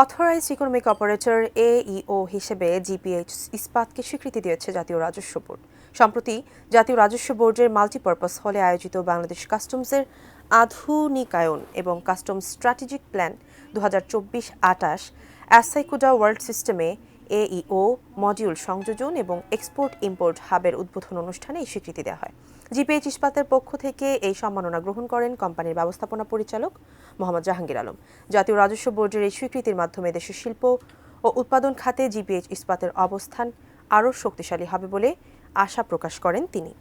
Authorised economic operator AEO হিসেবে GPH ইস্পাতকে স্বীকৃতি দিয়েছে জাতীয় রাজস্ব বোর্ড। সম্প্রতি জাতীয় রাজস্ব বোর্ডের মাল্টিপারপাস হলে আয়োজিত বাংলাদেশ কাস্টমসের আধুনিকায়ন এবং কাস্টমস স্ট্র্যাটেজিক প্ল্যান 2024-28 অ্যাসাইকুডা ওয়ার্ল্ড সিস্টেমে AEO মডিউল সংযোজন এবং এক্সপোর্ট ইম্পোর্ট হাবের উদ্বোধন অনুষ্ঠানে এই স্বীকৃতি দেওয়া হয়। জিপিএইচ ইস্পাতের পক্ষ থেকে এই সম্মাননা গ্রহণ করেন কোম্পানির ব্যবস্থাপনা পরিচালক মোহাম্মদ জাহাঙ্গীর আলম। জাতীয় রাজস্ব বোর্ডের এই স্বীকৃতির মাধ্যমে দেশের শিল্প ও উৎপাদন খাতে জিপিএইচ ইস্পাতের অবস্থান আরও শক্তিশালী হবে বলে আশা প্রকাশ করেন তিনি।